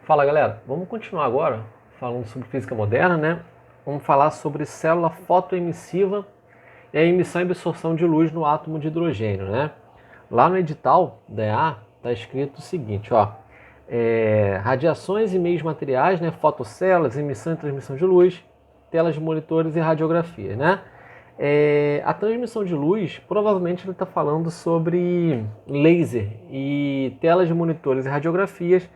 Fala galera, vamos continuar agora falando sobre física moderna, né? Vamos falar sobre célula fotoemissiva e a emissão e absorção de luz no átomo de hidrogênio, né? Lá no edital da EA está escrito o seguinte, ó, radiações e meios materiais, né? Fotocélulas, emissão e transmissão de luz, telas de monitores e radiografia, né? A transmissão de luz, provavelmente ele está falando sobre laser e telas de monitores e radiografias.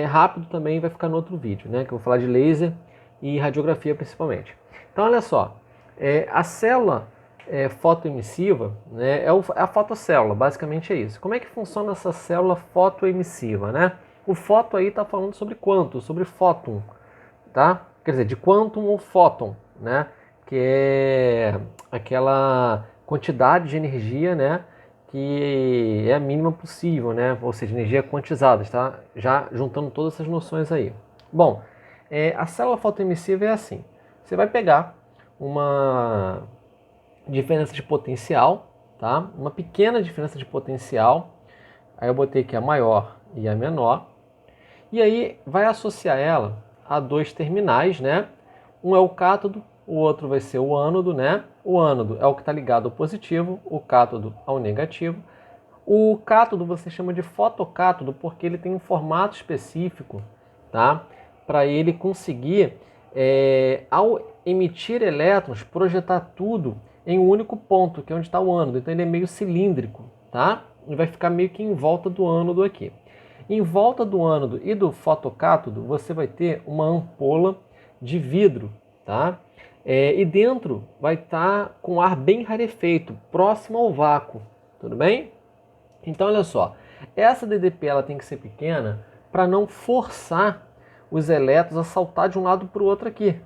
Rápido também vai ficar no outro vídeo, né? Que eu vou falar de laser e radiografia principalmente. Então, olha só, a célula fotoemissiva, né, a fotocélula, basicamente é isso. Como é que funciona essa célula fotoemissiva, né? O foto aí está falando sobre quanto? Sobre fóton, tá? Quer dizer, de quantum ou fóton, né? Que é aquela quantidade de energia, né? Que é a mínima possível, né? Ou seja, energia quantizada, tá? Já juntando todas essas noções aí. Bom, a célula fotoemissiva é assim. Você vai pegar uma diferença de potencial, tá? Uma pequena diferença de potencial. Aí eu botei aqui a maior e a menor. E aí vai associar ela a dois terminais, né? Um é o cátodo, o outro vai ser o ânodo, né? O ânodo é o que está ligado ao positivo, o cátodo ao negativo. O cátodo você chama de fotocátodo porque ele tem um formato específico, tá? Para ele conseguir, ao emitir elétrons, projetar tudo em um único ponto, que é onde está o ânodo. Então ele é meio cilíndrico, tá? Ele vai ficar meio que em volta do ânodo aqui. Em volta do ânodo e do fotocátodo, você vai ter uma ampola de vidro, tá? E dentro vai estar com ar bem rarefeito, próximo ao vácuo, tudo bem? Então, olha só, essa DDP ela tem que ser pequena para não forçar os elétrons a saltar de um lado para o outro aqui,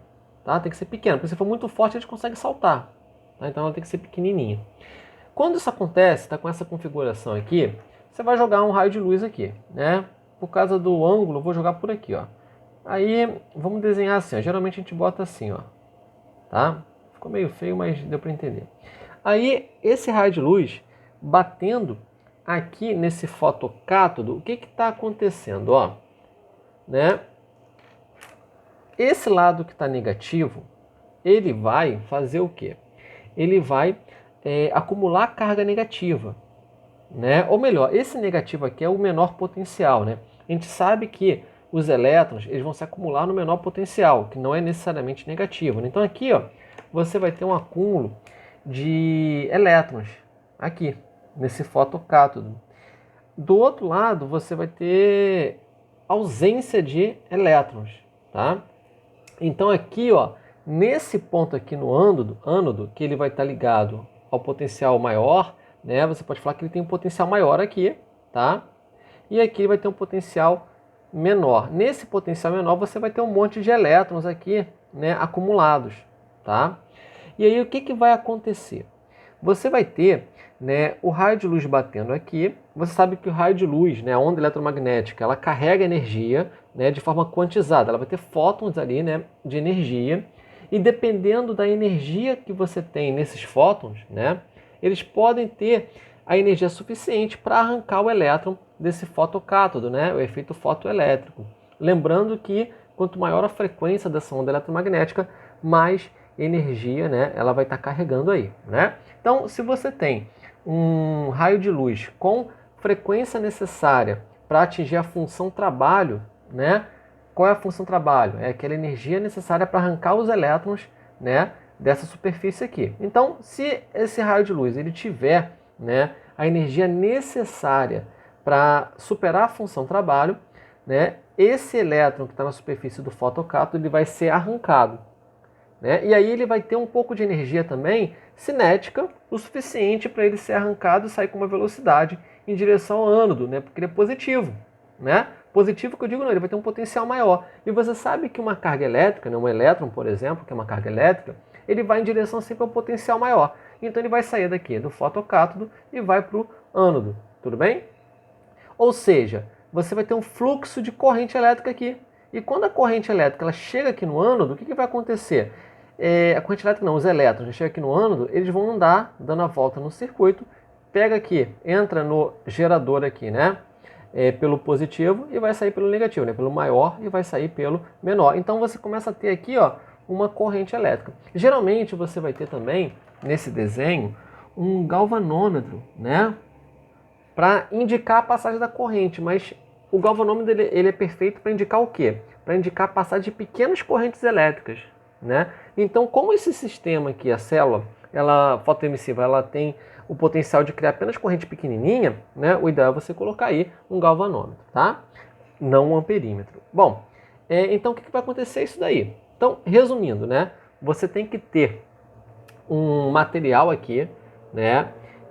tá? Tem que ser pequena, porque se for muito forte eles conseguem saltar, tá? Então ela tem que ser pequenininha. Quando isso acontece, está com essa configuração aqui, você vai jogar um raio de luz aqui, né? Por causa do ângulo, eu vou jogar por aqui, ó. Aí, vamos desenhar assim, ó. Geralmente a gente bota assim, ó. Tá? Ficou meio feio, mas deu para entender. Aí, esse raio de luz batendo aqui nesse fotocátodo, o que está acontecendo, ó? Né? Esse lado que está negativo, ele vai fazer o quê? Ele vai acumular carga negativa, né? Ou melhor, esse negativo aqui é o menor potencial, né? A gente sabe que os elétrons eles vão se acumular no menor potencial, que não é necessariamente negativo, né? Então aqui, ó, você vai ter um acúmulo de elétrons aqui nesse fotocátodo. Do outro lado, você vai ter ausência de elétrons, tá? Então aqui, ó, nesse ponto aqui no ânodo, que ele vai estar ligado ao potencial maior, né? Você pode falar que ele tem um potencial maior aqui, tá? E aqui ele vai ter um potencial menor. Nesse potencial menor você vai ter um monte de elétrons aqui, né, acumulados, tá? E aí o que vai acontecer? Você vai ter, né, o raio de luz batendo aqui. Você sabe que o raio de luz, né, a onda eletromagnética, ela carrega energia, né, de forma quantizada. Ela vai ter fótons ali, né, de energia. E dependendo da energia que você tem nesses fótons, né, eles podem ter a energia suficiente para arrancar o elétron desse fotocátodo, né, o efeito fotoelétrico. Lembrando que quanto maior a frequência dessa onda eletromagnética, mais energia, né, ela vai estar carregando aí, né? Então, se você tem um raio de luz com frequência necessária para atingir a função trabalho, né? Qual é a função trabalho? É aquela energia necessária para arrancar os elétrons, né, dessa superfície aqui. Então, se esse raio de luz ele tiver, né, a energia necessária para superar a função trabalho, né, esse elétron que está na superfície do fotocátodo ele vai ser arrancado, né? E aí ele vai ter um pouco de energia também cinética, o suficiente para ele ser arrancado e sair com uma velocidade em direção ao ânodo, né? Porque ele é positivo, né? Positivo que eu digo não, ele vai ter um potencial maior. E você sabe que uma carga elétrica, né, um elétron, por exemplo, que é uma carga elétrica, ele vai em direção sempre ao potencial maior. Então ele vai sair daqui do fotocátodo e vai para o ânodo, tudo bem? Ou seja, você vai ter um fluxo de corrente elétrica aqui. E quando a corrente elétrica ela chega aqui no ânodo, o que vai acontecer? A corrente elétrica não, os elétrons chegam aqui no ânodo, eles vão andar, dando a volta no circuito, pega aqui, entra no gerador aqui, né? pelo positivo e vai sair pelo negativo, né? Pelo maior e vai sair pelo menor. Então você começa a ter aqui, ó, uma corrente elétrica. Geralmente você vai ter também, nesse desenho, um galvanômetro, né? Para indicar a passagem da corrente, mas o galvanômetro ele é perfeito para indicar o quê? Para indicar a passagem de pequenas correntes elétricas, né? Então, como esse sistema aqui, a célula, ela fotoemissiva, ela tem o potencial de criar apenas corrente pequenininha, né? O ideal é você colocar aí um galvanômetro, tá? Não um amperímetro. Bom, então o que vai acontecer isso daí? Então, resumindo, né? Você tem que ter um material aqui, né?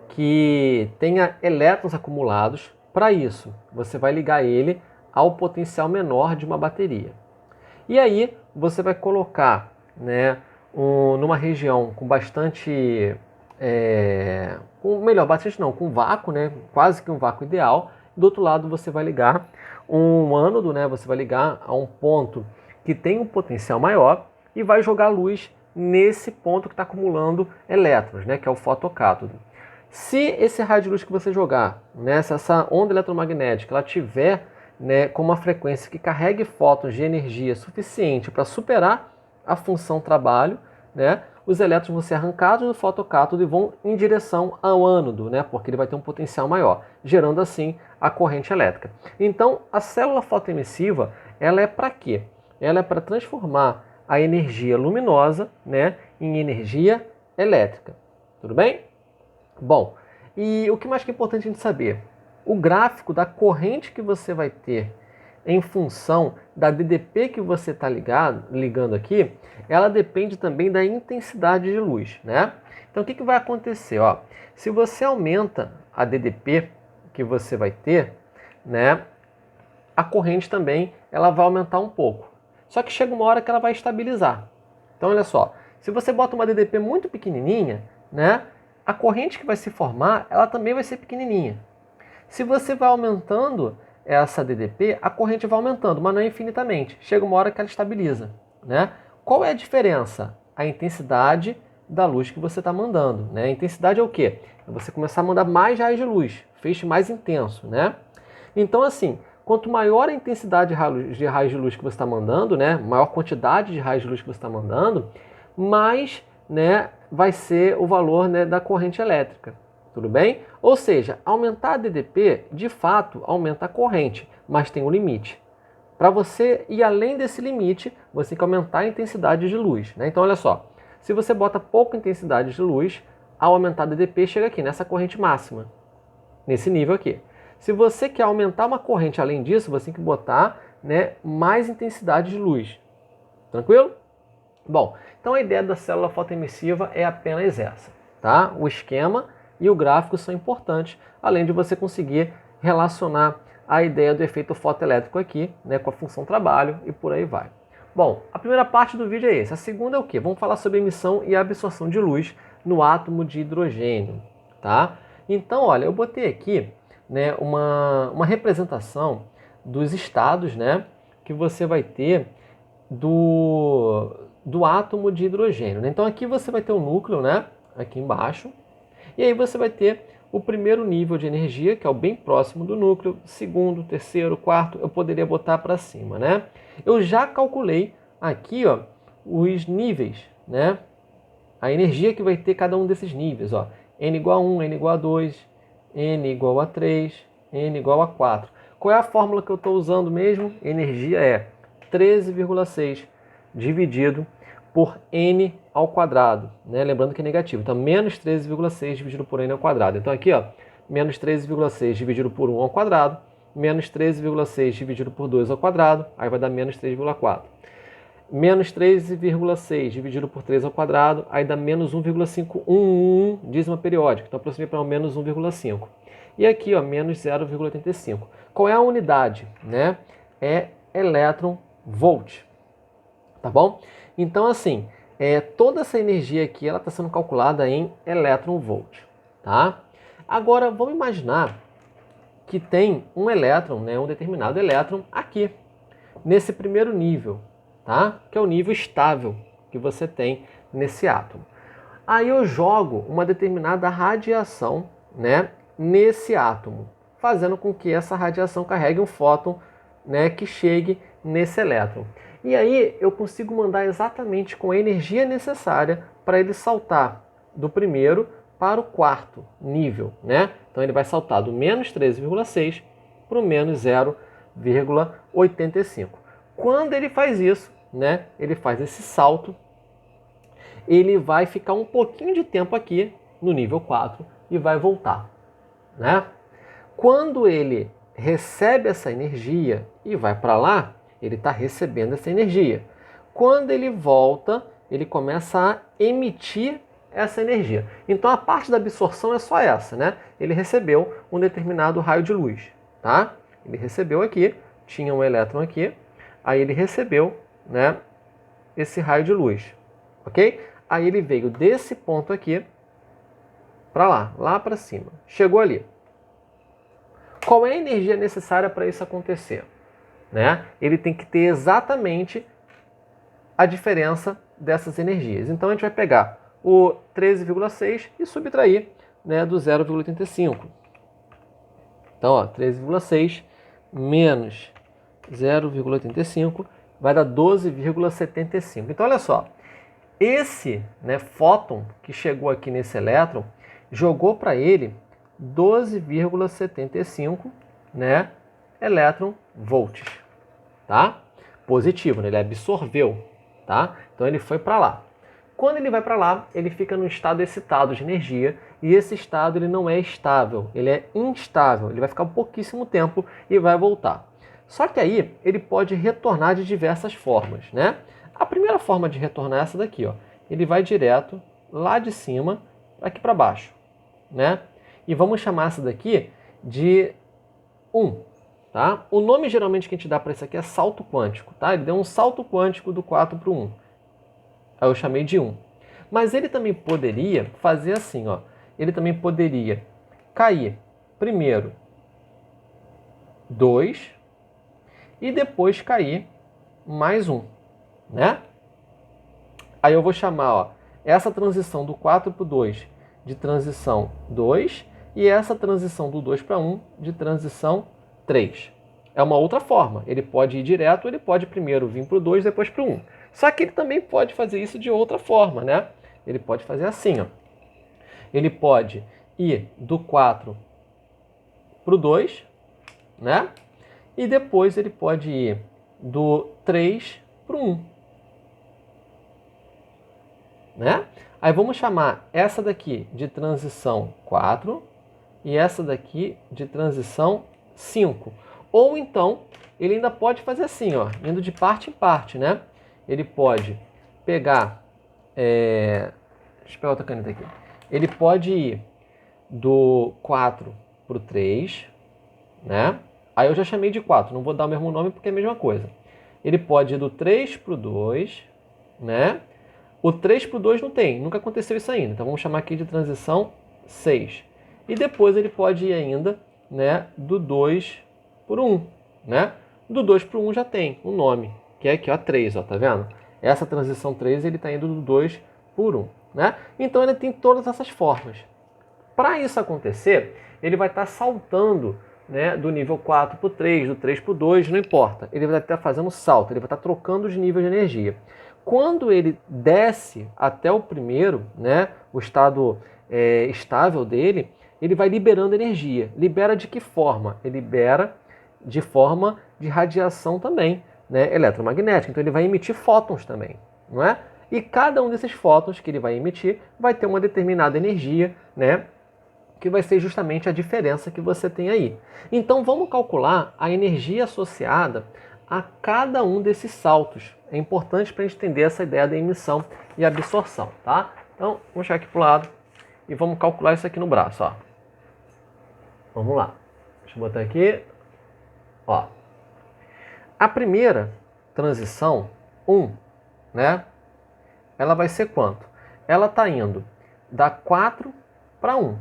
Que tenha elétrons acumulados. Para isso, você vai ligar ele ao potencial menor de uma bateria. E aí, você vai colocar, né, numa região com bastante... com vácuo, né, quase que um vácuo ideal. Do outro lado, você vai ligar um ânodo, né, você vai ligar a um ponto que tem um potencial maior e vai jogar luz nesse ponto que está acumulando elétrons, né, que é o fotocátodo. Se esse raio de luz que você jogar, né, se essa onda eletromagnética ela tiver, né, com uma frequência que carregue fótons de energia suficiente para superar a função trabalho, né, os elétrons vão ser arrancados do fotocátodo e vão em direção ao ânodo, né, porque ele vai ter um potencial maior, gerando assim a corrente elétrica. Então, a célula fotoemissiva, ela é para quê? Ela é para transformar a energia luminosa, né, em energia elétrica. Tudo bem? Bom, e o que mais que é importante a gente saber? O gráfico da corrente que você vai ter em função da DDP que você está ligando aqui, ela depende também da intensidade de luz, né? Então o que vai acontecer? Ó, se você aumenta a DDP que você vai ter, né, a corrente também ela vai aumentar um pouco. Só que chega uma hora que ela vai estabilizar. Então olha só, se você bota uma DDP muito pequenininha, né, a corrente que vai se formar, ela também vai ser pequenininha. Se você vai aumentando essa DDP, a corrente vai aumentando, mas não é infinitamente. Chega uma hora que ela estabiliza, né? Qual é a diferença? A intensidade da luz que você está mandando, né? A intensidade é o quê? É você começar a mandar mais raios de luz, feixe mais intenso, né? Então, assim, quanto maior a intensidade de raios de luz que você está mandando, né? Maior quantidade de raios de luz que você está mandando, mais, né, vai ser o valor, né, da corrente elétrica. Tudo bem? Ou seja, aumentar a DDP, de fato, aumenta a corrente, mas tem um limite. Para você ir além desse limite, você tem que aumentar a intensidade de luz, né? Então, olha só, se você bota pouca intensidade de luz, ao aumentar a DDP, chega aqui, nessa corrente máxima, nesse nível aqui. Se você quer aumentar uma corrente além disso, você tem que botar, né, mais intensidade de luz. Tranquilo? Bom, então a ideia da célula fotoemissiva é apenas essa, tá? O esquema e o gráfico são importantes, além de você conseguir relacionar a ideia do efeito fotoelétrico aqui, né, com a função trabalho e por aí vai. Bom, a primeira parte do vídeo é essa. A segunda é o quê? Vamos falar sobre emissão e absorção de luz no átomo de hidrogênio, tá? Então, olha, eu botei aqui, né, uma representação dos estados, né, que você vai ter do átomo de hidrogênio, né? Então aqui você vai ter o núcleo, né, aqui embaixo, e aí você vai ter o primeiro nível de energia, que é o bem próximo do núcleo, segundo, terceiro, quarto, eu poderia botar para cima, né? Eu já calculei aqui, ó, os níveis, né? A energia que vai ter cada um desses níveis, ó. N igual a 1, N igual a 2, N igual a 3, N igual a 4. Qual é a fórmula que eu estou usando mesmo? Energia é 13,6 dividido por N ao quadrado, né? Lembrando que é negativo. Então, menos 13,6 dividido por N ao quadrado. Então, aqui, ó, menos 13,6 dividido por 1 ao quadrado, menos 13,6 dividido por 2 ao quadrado, aí vai dar menos 3,4. Menos 13,6 dividido por 3 ao quadrado, aí dá menos 1,511 dízima periódica. Então, aproximei para menos 1,5. E aqui, ó, menos 0,85. Qual é a unidade? Né? É elétron-volt. Tá bom? Então, assim, toda essa energia aqui ela está sendo calculada em elétron-volt. Tá? Agora, vamos imaginar que tem um elétron, né, um determinado elétron aqui, nesse primeiro nível, tá? Que é o nível estável que você tem nesse átomo. Aí eu jogo uma determinada radiação, né, nesse átomo. fazendo com que essa radiação carregue um fóton, né, que chegue nesse elétron. E aí eu consigo mandar exatamente com a energia necessária para ele saltar do primeiro para o quarto nível, né? Então ele vai saltar do menos 13,6 para o menos 0,85. Quando ele faz isso, né, ele faz esse salto, ele vai ficar um pouquinho de tempo aqui no nível 4 e vai voltar, né? Quando ele recebe essa energia e vai para lá, ele está recebendo essa energia. Quando ele volta, ele começa a emitir essa energia. Então a parte da absorção é só essa, né? Ele recebeu um determinado raio de luz, tá? Ele recebeu aqui, tinha um elétron aqui, aí ele recebeu, né, esse raio de luz, ok? Aí ele veio desse ponto aqui para lá para cima. Chegou ali. Qual é a energia necessária para isso acontecer? Né? Ele tem que ter exatamente a diferença dessas energias. Então a gente vai pegar o 13,6 e subtrair, né, do 0,85. Então, 13,6 menos 0,85 vai dar 12,75. Então, olha só. Esse, né, fóton que chegou aqui nesse elétron jogou para ele 12,75, né, elétron volts, tá? Positivo, né? Ele absorveu, tá? Então ele foi para lá. Quando ele vai para lá, ele fica num estado excitado de energia e esse estado ele não é estável, ele é instável. Ele vai ficar um pouquíssimo tempo e vai voltar. Só que aí ele pode retornar de diversas formas, né? A primeira forma de retornar é essa daqui, ó. Ele vai direto lá de cima aqui para baixo, né? E vamos chamar essa daqui de 1, tá? O nome geralmente que a gente dá para isso aqui é salto quântico, tá? Ele deu um salto quântico do 4 para o 1. Aí eu chamei de 1. Mas ele também poderia fazer assim, ó. Ele também poderia cair primeiro 2 e depois cair mais 1, né? Aí eu vou chamar, ó, essa transição do 4 para o 2 de transição 2 e essa transição do 2 para 1 de transição 3. É uma outra forma. Ele pode ir direto, ele pode primeiro vir para o 2, depois para o 1. Só que ele também pode fazer isso de outra forma, né? Ele pode fazer assim, ó. Ele pode ir do 4 para o 2, né? E depois ele pode ir do 3 para o 1. Né? Aí vamos chamar essa daqui de transição 4 e essa daqui de transição 5. Ou então, ele ainda pode fazer assim, ó, indo de parte em parte, né? Ele pode pegar... deixa eu pegar outra caneta aqui. Ele pode ir do 4 para o 3, né? Aí eu já chamei de 4, não vou dar o mesmo nome porque é a mesma coisa. Ele pode ir do 3 para o 2, né? O 3 para o 2 não tem, nunca aconteceu isso ainda. Então vamos chamar aqui de transição 6. E depois ele pode ir ainda, né, do 2 por 1, né? Do 2 para o 1 já tem um nome, que é aqui, ó, 3, ó, tá vendo? Essa transição 3 ele está indo do 2 por 1, né? Então ele tem todas essas formas. Para isso acontecer, ele vai estar saltando, né, do nível 4 para o 3, do 3 para o 2, não importa. Ele vai estar fazendo salto, ele vai estar trocando os níveis de energia. Quando ele desce até o primeiro, né, o estado estável dele, ele vai liberando energia. Libera de que forma? Ele libera de forma de radiação também, né, eletromagnética. Então ele vai emitir fótons também, não é? E cada um desses fótons que ele vai emitir vai ter uma determinada energia, né, que vai ser justamente a diferença que você tem aí. Então vamos calcular a energia associada a cada um desses saltos. É importante para a gente entender essa ideia da emissão e absorção, tá? Então, vamos chegar aqui para o lado e vamos calcular isso aqui no braço, ó. Vamos lá. Deixa eu botar aqui. Ó. A primeira transição, 1, né? Ela vai ser quanto? Ela está indo da 4 para 1.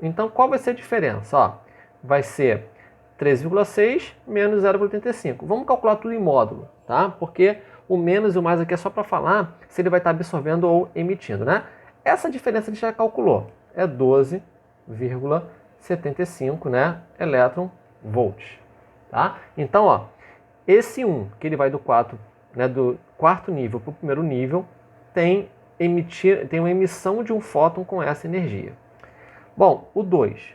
Então, qual vai ser a diferença? Ó, vai ser 13,6 menos 0,85. Vamos calcular tudo em módulo, tá? Porque o menos e o mais aqui é só para falar se ele vai estar absorvendo ou emitindo, né? Essa diferença a gente já calculou. É 12,75. 3,75, né, elétron volts, tá? Então, ó, esse 1, que ele vai do 4, né, do quarto nível para o primeiro nível, tem uma emissão de um fóton com essa energia. Bom, o 2.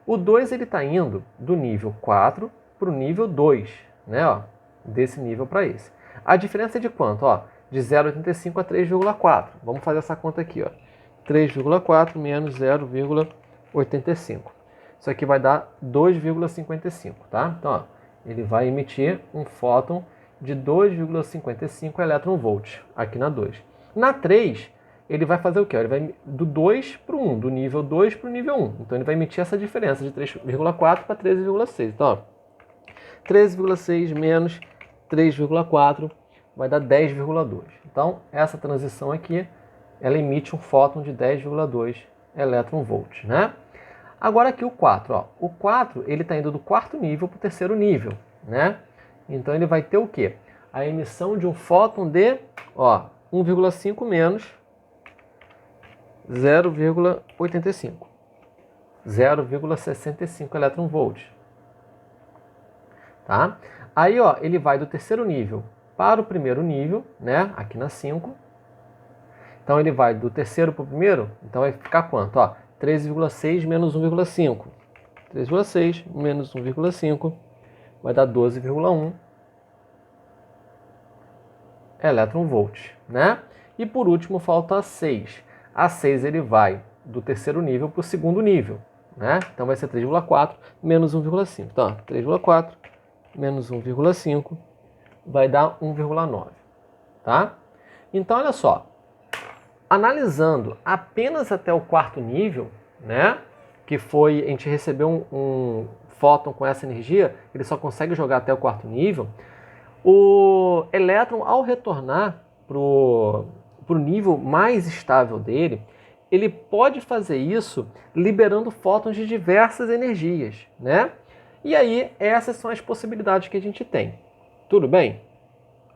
O 2 ele está indo do nível 4 para o nível 2, né, ó, desse nível para esse. A diferença é de quanto? Ó, de 0,85 a 3,4. Vamos fazer essa conta aqui, ó. 3,4 menos 0,85. Isso aqui vai dar 2,55, tá? Então, ó, ele vai emitir um fóton de 2,55 elétron-volts aqui na 2. Na 3, ele vai fazer o quê? Ele vai do 2 para o 1, do nível 2 para o nível 1. Então, ele vai emitir essa diferença de 3,4 para 13,6. Então, ó, 13,6 menos 3,4 vai dar 10,2. Então, essa transição aqui, ela emite um fóton de 10,2 elétron-volts, né? Agora aqui o 4, ó. O 4, ele está indo do quarto nível para o terceiro nível, né? Então, ele vai ter o quê? A emissão de um fóton de, ó, 1,5 menos 0,85. 0,65 elétron-volts. Tá? Aí, ó, ele vai do terceiro nível para o primeiro nível, né? Aqui na 5. Então, ele vai do terceiro para o primeiro. Então, vai ficar quanto? Ó, 3,6 menos 1,5. 3,6 menos 1,5 vai dar 12,1 elétron-volts, né? E por último, falta a 6. A 6 ele vai do terceiro nível para o segundo nível, né? Então, vai ser 3,4 menos 1,5. Então, 3,4 menos 1,5 vai dar 1,9, tá? Então, olha só, analisando apenas até o quarto nível, né, que foi, a gente recebeu um fóton com essa energia, ele só consegue jogar até o quarto nível, o elétron, ao retornar para o nível mais estável dele, ele pode fazer isso liberando fótons de diversas energias, né? E aí, essas são as possibilidades que a gente tem. Tudo bem?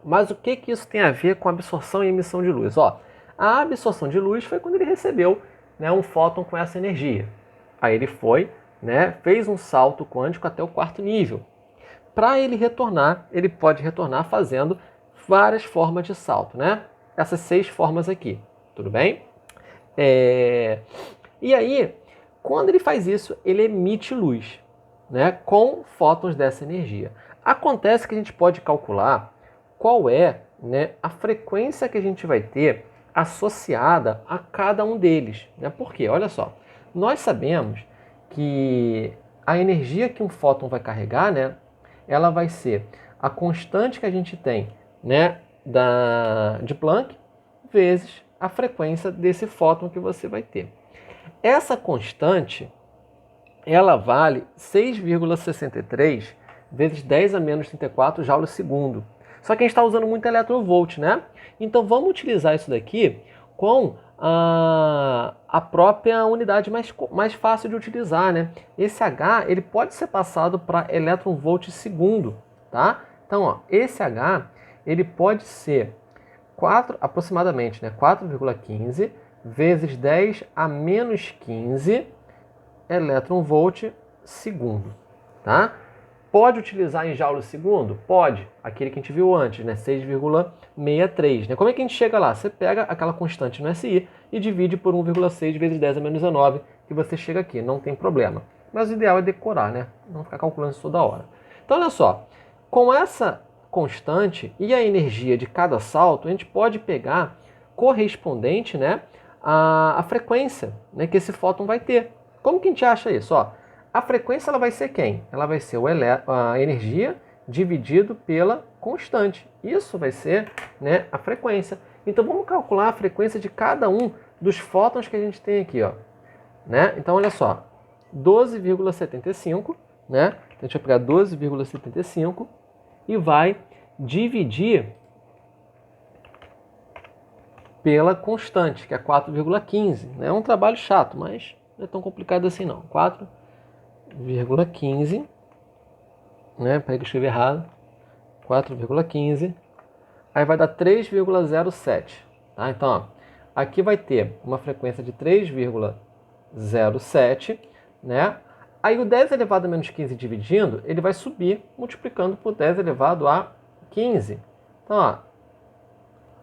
Mas o que isso tem a ver com absorção e emissão de luz? Ó, a absorção de luz foi quando ele recebeu, né, um fóton com essa energia. Aí ele foi, né, fez um salto quântico até o quarto nível. Para ele retornar, ele pode retornar fazendo várias formas de salto, né? Essas 6 formas aqui, tudo bem? E aí, quando ele faz isso, ele emite luz, né, com fótons dessa energia. Acontece que a gente pode calcular qual é, né, a frequência que a gente vai ter associada a cada um deles, né? Por quê? Olha só, nós sabemos que a energia que um fóton vai carregar, né, ela vai ser a constante que a gente tem, né, de Planck vezes a frequência desse fóton que você vai ter. Essa constante, ela vale 6,63 vezes 10 a menos 34 joules segundo. Só que a gente está usando muito eletronvolt, né? Então vamos utilizar isso daqui com a própria unidade mais fácil de utilizar, né? Esse H, ele pode ser passado para eletronvolt segundo, tá? Então, ó, esse H, ele pode ser aproximadamente, né, 4,15 vezes 10 a menos 15 eletronvolt segundo, tá? Pode utilizar em joule segundo? Pode. Aquele que a gente viu antes, né? 6,63. Né? Como é que a gente chega lá? Você pega aquela constante no SI e divide por 1,6 vezes 10 a menos 19, que você chega aqui. Não tem problema. Mas o ideal é decorar, né? Não ficar calculando isso toda hora. Então, olha só. Com essa constante e a energia de cada salto, a gente pode pegar correspondente, né, a frequência, né, que esse fóton vai ter. Como que a gente acha isso? Ó, a frequência ela vai ser quem? Ela vai ser a energia dividido pela constante. Isso vai ser, né, a frequência. Então vamos calcular a frequência de cada um dos fótons que a gente tem aqui, ó. Né? Então olha só, 12,75, né? Então a gente vai pegar 12,75 e vai dividir pela constante, que é 4,15. É um trabalho chato, mas não é tão complicado assim não. 4,15, né? Peraí que eu escrevi errado. 4,15. Aí vai dar 3,07. Tá? Então, ó, aqui vai ter uma frequência de 3,07, né? Aí o 10 elevado a menos 15 dividindo, ele vai subir multiplicando por 10 elevado a 15. Então, ó,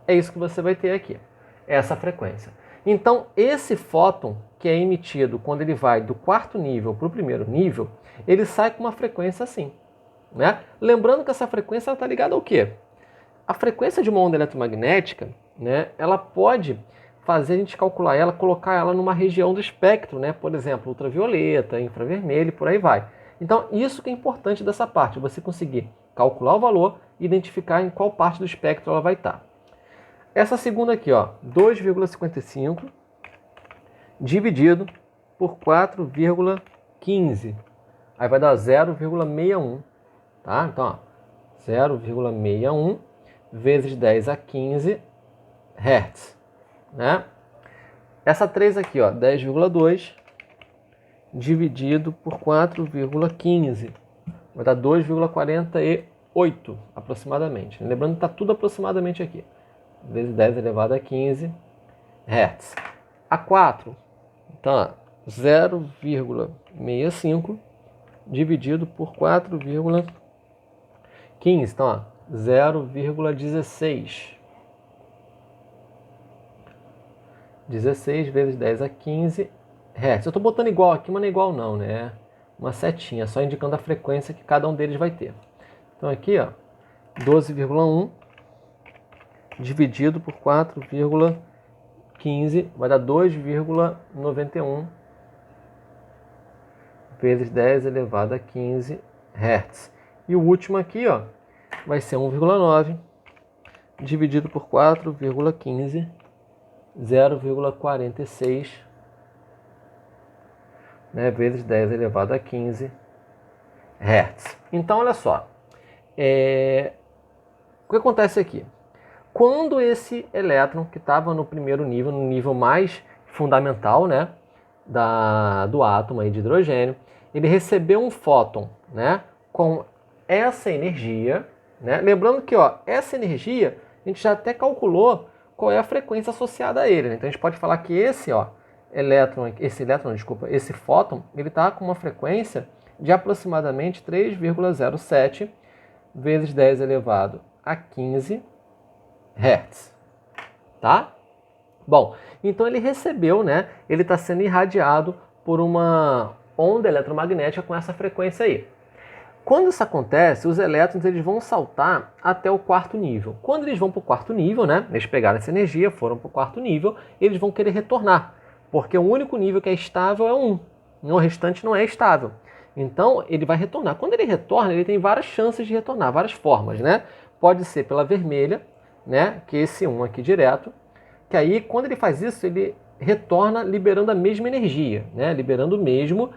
é isso que você vai ter aqui, essa frequência. Então, esse fóton que é emitido quando ele vai do quarto nível para o primeiro nível, ele sai com uma frequência assim, né? Lembrando que essa frequência está ligada ao quê? A frequência de uma onda eletromagnética, né, ela pode fazer a gente calcular ela, colocar ela numa região do espectro, né? Por exemplo, ultravioleta, infravermelho e por aí vai. Então, isso que é importante dessa parte, você conseguir calcular o valor e identificar em qual parte do espectro ela vai estar. Essa segunda aqui, ó, 2,55 dividido por 4,15. Aí vai dar 0,61, tá? Então, ó, 0,61 vezes 10 a 15 Hz, né? Essa 3 aqui, ó, 10,2 dividido por 4,15. Vai dar 2,48 aproximadamente. Lembrando que está tudo aproximadamente aqui. Vezes 10 elevado a 15 Hz. A 4, então, 0,65 dividido por 4,15. Então, ó, 0,16. 16 vezes 10 a 15 Hz. Eu estou botando igual aqui, mas não é igual não, né? Uma setinha, só indicando a frequência que cada um deles vai ter. Então aqui, ó, 12,1 dividido por 4,15 vai dar 2,91 vezes 10 elevado a 15 Hz. E o último aqui, ó, vai ser 1,9 dividido por 4,15, 0,46, né, vezes 10 elevado a 15 Hz. Então, olha só, o que acontece aqui? Quando esse elétron que estava no primeiro nível, no nível mais fundamental, né, do átomo aí de hidrogênio, ele recebeu um fóton, né, com essa energia, né? Lembrando que, ó, essa energia a gente já até calculou qual é a frequência associada a ele, né? Então a gente pode falar que esse fóton, ele está com uma frequência de aproximadamente 3,07 vezes 10 elevado a 15 Hz, tá? Bom, então ele recebeu, né? Ele está sendo irradiado por uma onda eletromagnética com essa frequência aí. Quando isso acontece, os elétrons eles vão saltar até o quarto nível. Quando eles vão para o quarto nível, né? Eles pegaram essa energia, foram para o quarto nível, eles vão querer retornar, porque o único nível que é estável é 1, o restante não é estável. Então ele vai retornar. Quando ele retorna, ele tem várias chances de retornar, várias formas, né? Pode ser pela vermelha, né? Que é esse 1 aqui direto, que aí quando ele faz isso, ele retorna liberando a mesma energia, né? Liberando o mesmo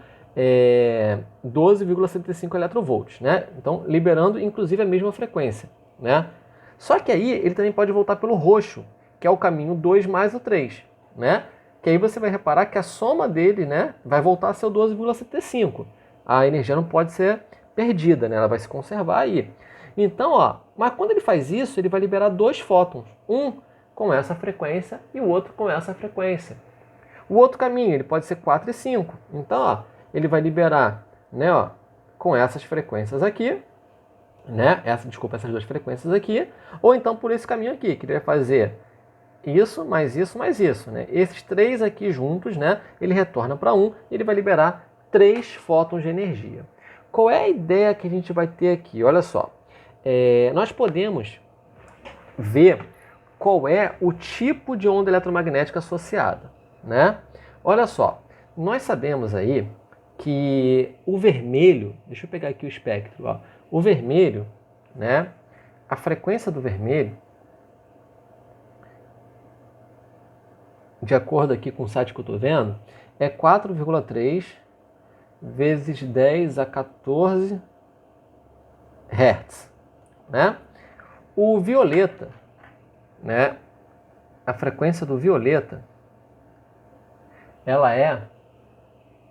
12,75 eletronvolts, né? Então liberando inclusive a mesma frequência, né? Só que aí ele também pode voltar pelo roxo, que é o caminho 2 mais o 3, né? Que aí você vai reparar que a soma dele, né, vai voltar a ser o 12,75. A energia não pode ser perdida, né? Ela vai se conservar aí. Então, ó, mas quando ele faz isso, ele vai liberar dois fótons, um com essa frequência e o outro com essa frequência. O outro caminho, ele pode ser 4 e 5. Então, ó, ele vai liberar, né, ó, com essas frequências aqui, né? Essas duas frequências aqui, ou então por esse caminho aqui, que ele vai fazer isso, mais isso, mais isso, né? Esses três aqui juntos, né? Ele retorna para 1 e ele vai liberar 3 fótons de energia. Qual é a ideia que a gente vai ter aqui? Olha só, nós podemos ver qual é o tipo de onda eletromagnética associada, né? Olha só, nós sabemos aí que o vermelho, deixa eu pegar aqui o espectro, ó, o vermelho, né? A frequência do vermelho, de acordo aqui com o site que eu estou vendo, é 4,3 vezes 10 a 14 Hz, né? O violeta, né? A frequência do violeta, ela é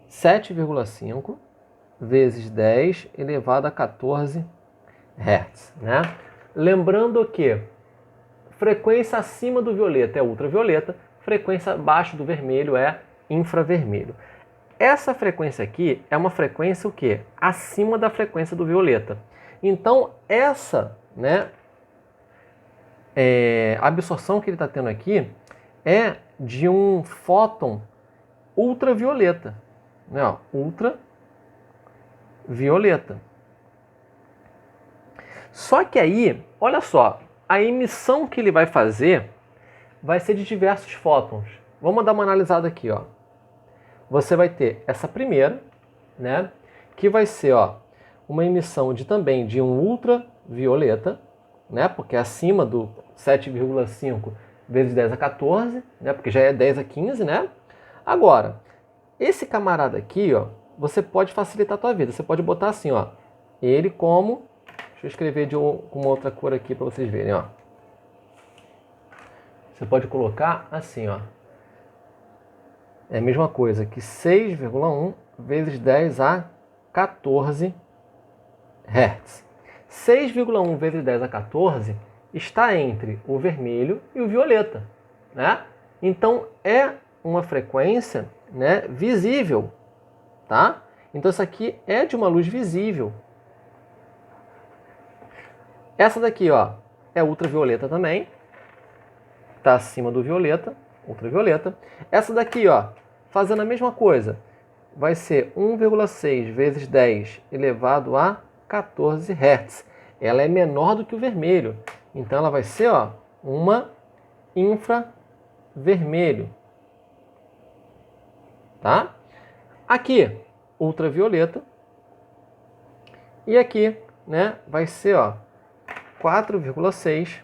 7,5 vezes 10 elevado a 14 Hz, né? Lembrando que frequência acima do violeta é ultravioleta, frequência abaixo do vermelho é infravermelho. Essa frequência aqui é uma frequência o quê? Acima da frequência do violeta. Então, essa, né, a absorção que ele está tendo aqui é de um fóton ultravioleta, né, ó, ultravioleta. Só que aí, olha só, a emissão que ele vai fazer vai ser de diversos fótons. Vamos dar uma analisada aqui, ó. Você vai ter essa primeira, né, que vai ser, ó, uma emissão também de um ultravioleta, né, porque é acima do 7,5 vezes 10 a 14, né, porque já é 10 a 15, né? Agora, esse camarada aqui, ó, você pode facilitar a tua vida. Você pode botar assim, ó, ele como, deixa eu escrever com uma outra cor aqui para vocês verem, ó. Você pode colocar assim, ó. É a mesma coisa que 6,1 vezes 10 a 14 Hz. 6,1 vezes 10 a 14 está entre o vermelho e o violeta, né? Então é uma frequência, né, visível, tá? Então isso aqui é de uma luz visível. Essa daqui, ó, é ultravioleta também, está acima do violeta, ultravioleta. Essa daqui, ó, fazendo a mesma coisa, vai ser 1,6 vezes 10 elevado a 14 Hz. Ela é menor do que o vermelho, então ela vai ser, ó, uma infravermelho, tá? Aqui, ultravioleta, e aqui, né, vai ser, ó, 4,6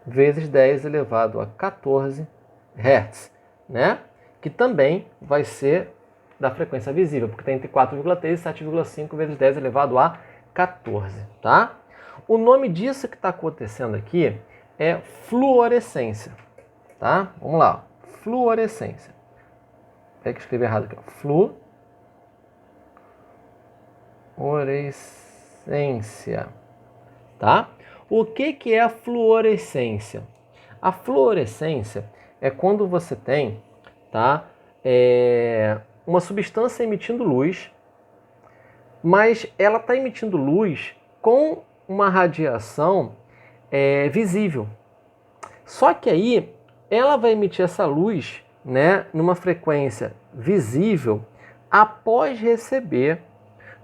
vezes 10 elevado a 14 Hz, né? Que também vai ser da frequência visível, porque está entre 4,3 e 7,5 vezes 10 elevado a 14, tá? O nome disso que está acontecendo aqui é fluorescência, tá? Vamos lá, fluorescência. Tem que escrever errado aqui, ó. Fluorescência, tá? O que é a fluorescência? A fluorescência é quando você tem, tá, uma substância emitindo luz, mas ela está emitindo luz com uma radiação visível. Só que aí ela vai emitir essa luz, né, numa frequência visível após receber,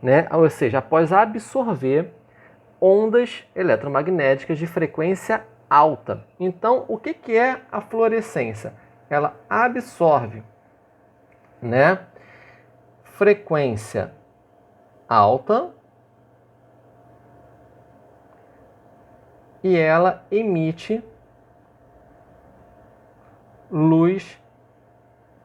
né, ou seja, após absorver ondas eletromagnéticas de frequência alta. Então, o que é a fluorescência? Ela absorve, né, frequência alta e ela emite luz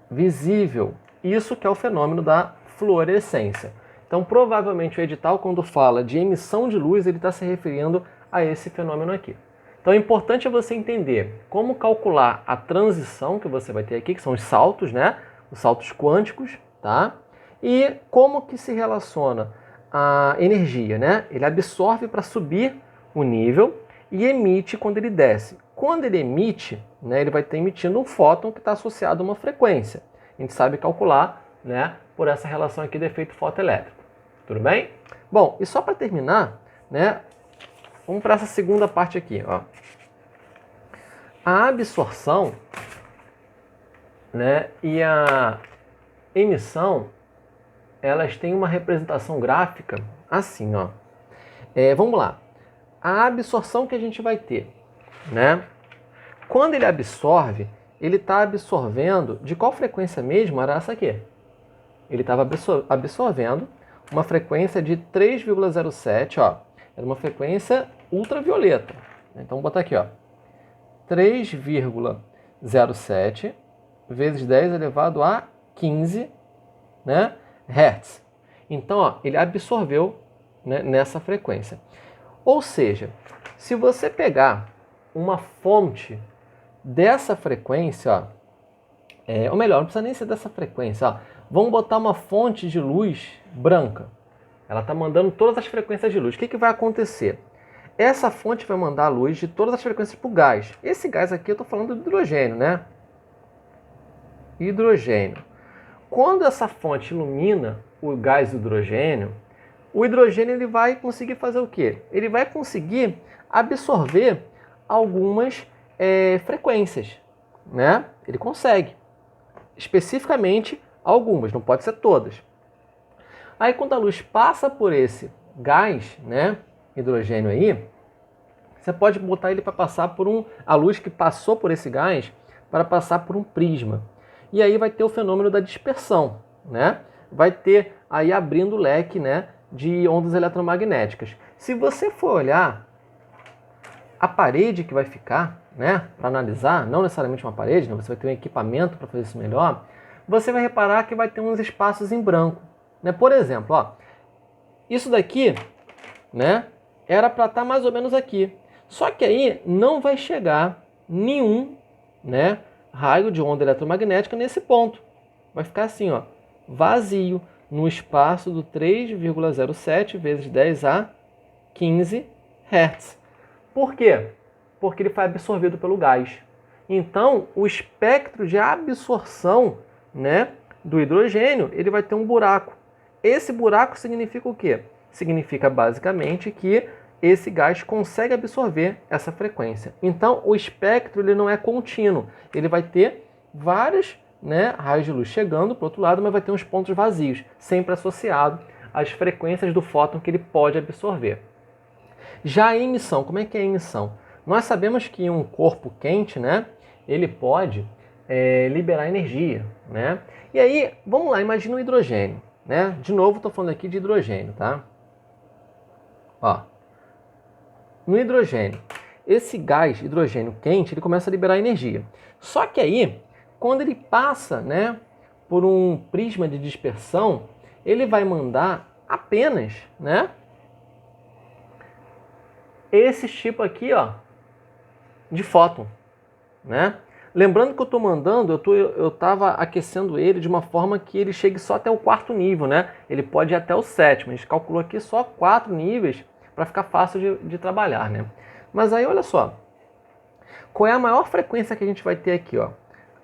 visível. Isso que é o fenômeno da fluorescência. Então, provavelmente o edital, quando fala de emissão de luz, ele está se referindo a esse fenômeno aqui. Então, é importante você entender como calcular a transição que você vai ter aqui, que são os saltos, né? Os saltos quânticos, tá? E como que se relaciona a energia, né? Ele absorve para subir o nível e emite quando ele desce. Quando ele emite, né, ele vai estar emitindo um fóton que está associado a uma frequência. A gente sabe calcular, né, por essa relação aqui do efeito fotoelétrico. Tudo bem? Bom, e só para terminar, né, vamos para essa segunda parte aqui, ó. A absorção, né, e a emissão, elas têm uma representação gráfica assim, ó. Vamos lá. A absorção que a gente vai ter, né? Quando ele absorve, ele está absorvendo de qual frequência mesmo? Era essa aqui. Ele estava absorvendo uma frequência de 3,07, ó. Era uma frequência ultravioleta. Então, vou botar aqui, ó. 3,07 vezes 10 elevado a 15, né, Hertz. Então, ó, ele absorveu, né, nessa frequência. Ou seja, se você pegar uma fonte dessa frequência, ó, ou melhor, não precisa nem ser dessa frequência, ó, vamos botar uma fonte de luz branca. Ela está mandando todas as frequências de luz. O que vai acontecer? Essa fonte vai mandar a luz de todas as frequências para o gás. Esse gás aqui eu estou falando do hidrogênio, né? Hidrogênio. quando essa fonte ilumina o gás hidrogênio, o hidrogênio ele vai conseguir fazer o quê? Ele vai conseguir absorver algumas frequências, né? Ele consegue. Especificamente algumas, não pode ser todas. Aí quando a luz passa por esse gás, né, hidrogênio aí, você pode botar ele para passar por a luz que passou por esse gás para passar por um prisma. E aí vai ter o fenômeno da dispersão, né? Vai ter aí abrindo o leque, né, de ondas eletromagnéticas. Se você for olhar a parede que vai ficar, né, para analisar, não necessariamente uma parede, né, você vai ter um equipamento para fazer isso melhor, você vai reparar que vai ter uns espaços em branco, né? Por exemplo, ó, isso daqui, né, era para estar mais ou menos aqui. Só que aí não vai chegar nenhum, né, raio de onda eletromagnética nesse ponto. Vai ficar assim, ó, vazio, no espaço do 3,07 vezes 10 a 15 Hz. Por quê? Porque ele foi absorvido pelo gás. Então, o espectro de absorção, né, do hidrogênio, ele vai ter um buraco. Esse buraco significa o quê? Significa basicamente que esse gás consegue absorver essa frequência. Então, o espectro ele não é contínuo. Ele vai ter vários, né, raios de luz chegando para o outro lado, mas vai ter uns pontos vazios, sempre associado às frequências do fóton que ele pode absorver. Já a emissão, como é que é a emissão? Nós sabemos que um corpo quente, né, ele pode liberar energia, né? E aí, vamos lá, imagina o hidrogênio, né? De novo, estou falando aqui de hidrogênio, tá? Ó, no hidrogênio, esse gás hidrogênio quente, ele começa a liberar energia. Só que aí, quando ele passa, né, por um prisma de dispersão, ele vai mandar apenas, né, esse tipo aqui, ó, de fóton, né? Lembrando que eu estou mandando, eu estava aquecendo ele de uma forma que ele chegue só até o 4º nível, né? Ele pode ir até o 7º. A gente calculou aqui só 4 níveis para ficar fácil de trabalhar, né? Mas aí, olha só. Qual é a maior frequência que a gente vai ter aqui, ó?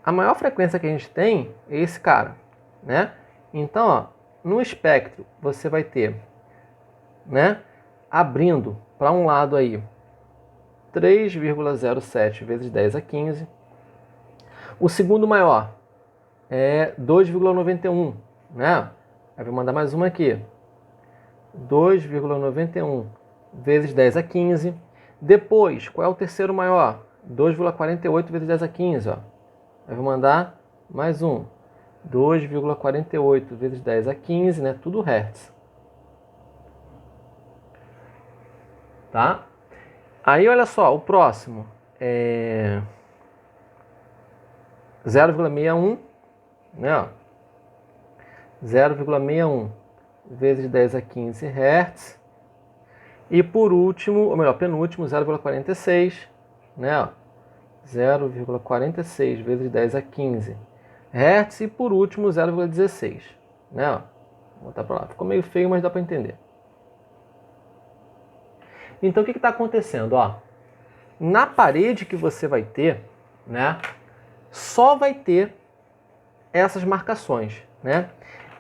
A maior frequência que a gente tem é esse cara, né? Então, ó, no espectro, você vai ter, né, abrindo para um lado aí, 3,07 vezes 10 a 15. O segundo maior é 2,91, né? Aí vou mandar mais uma aqui. 2,91 vezes 10 a 15. Depois, qual é o terceiro maior? 2,48 vezes 10 a 15, ó. Aí vou mandar mais um. 2,48 vezes 10 a 15, né? Tudo Hertz. Tá? Aí, olha só, o próximo é 0,61, né? 0,61 vezes 10 a 15 Hz. E por último, ou melhor, penúltimo, 0,46, né? 0,46 vezes 10 a 15 Hz. E por último, 0,16, né? Vou botar para lá. Ficou meio feio, mas dá para entender. Então, o que está acontecendo? Ó, na parede que você vai ter, né, só vai ter essas marcações, né?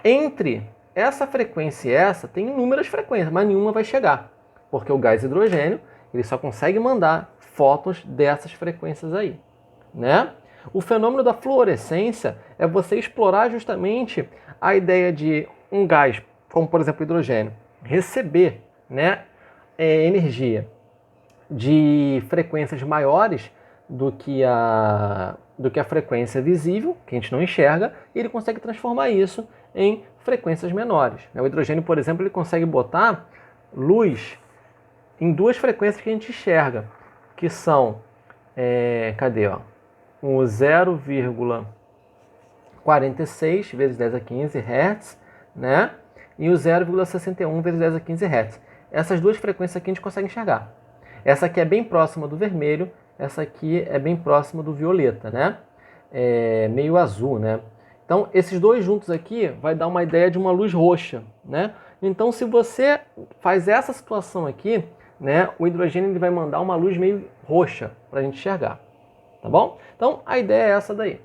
Entre essa frequência e essa, tem inúmeras frequências, mas nenhuma vai chegar, porque o gás hidrogênio ele só consegue mandar fótons dessas frequências aí, né? O fenômeno da fluorescência é você explorar justamente a ideia de um gás, como por exemplo o hidrogênio, receber, né, energia de frequências maiores do que a frequência visível, que a gente não enxerga, e ele consegue transformar isso em frequências menores. O hidrogênio, por exemplo, ele consegue botar luz em duas frequências que a gente enxerga, que são, cadê, ó? O 0,46 vezes 10 a 15 Hz, né? E o 0,61 vezes 10 a 15 Hz. Essas duas frequências aqui a gente consegue enxergar. Essa aqui é bem próxima do vermelho, essa aqui é bem próxima do violeta, né? É meio azul, né? Então, esses dois juntos aqui vai dar uma ideia de uma luz roxa, né? Então, se você faz essa situação aqui, né, o hidrogênio ele vai mandar uma luz meio roxa para a gente enxergar, tá bom? Então, a ideia é essa daí.